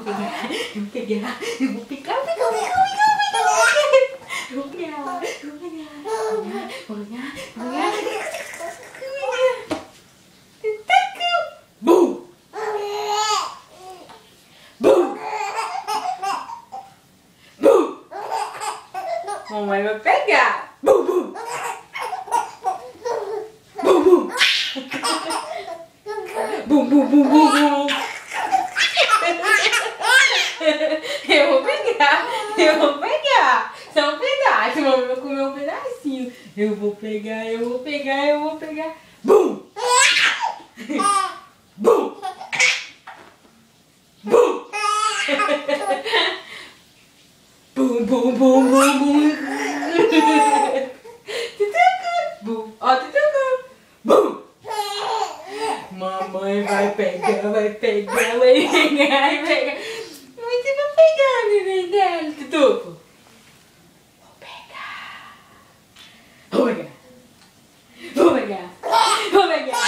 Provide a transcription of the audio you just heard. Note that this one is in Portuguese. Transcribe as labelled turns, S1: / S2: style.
S1: pegar, eu vou pegar, eu vou pegar, eu vou pegar, vou pegar. Bum! Bum! Bum! Mamãe vai pegar. Bum, bum! Bum, bum! Bum, bum, bum, bum, bum! Eu vou pegar, eu vou pegar. Só um pedaço, mamãe vai comer um pedacinho. Eu vou pegar, eu vou pegar, eu vou pegar. Bum! Bum! Bum! Bum, bum, bum, bum, bum. Bum. Ó, bum! Mamãe vai pegar, vai pegar, vai pegar, vai pegar. Você vai pegar, neném dela, Tutuco. Vou pegar. Vou pegar. Vou pegar. Vou pegar.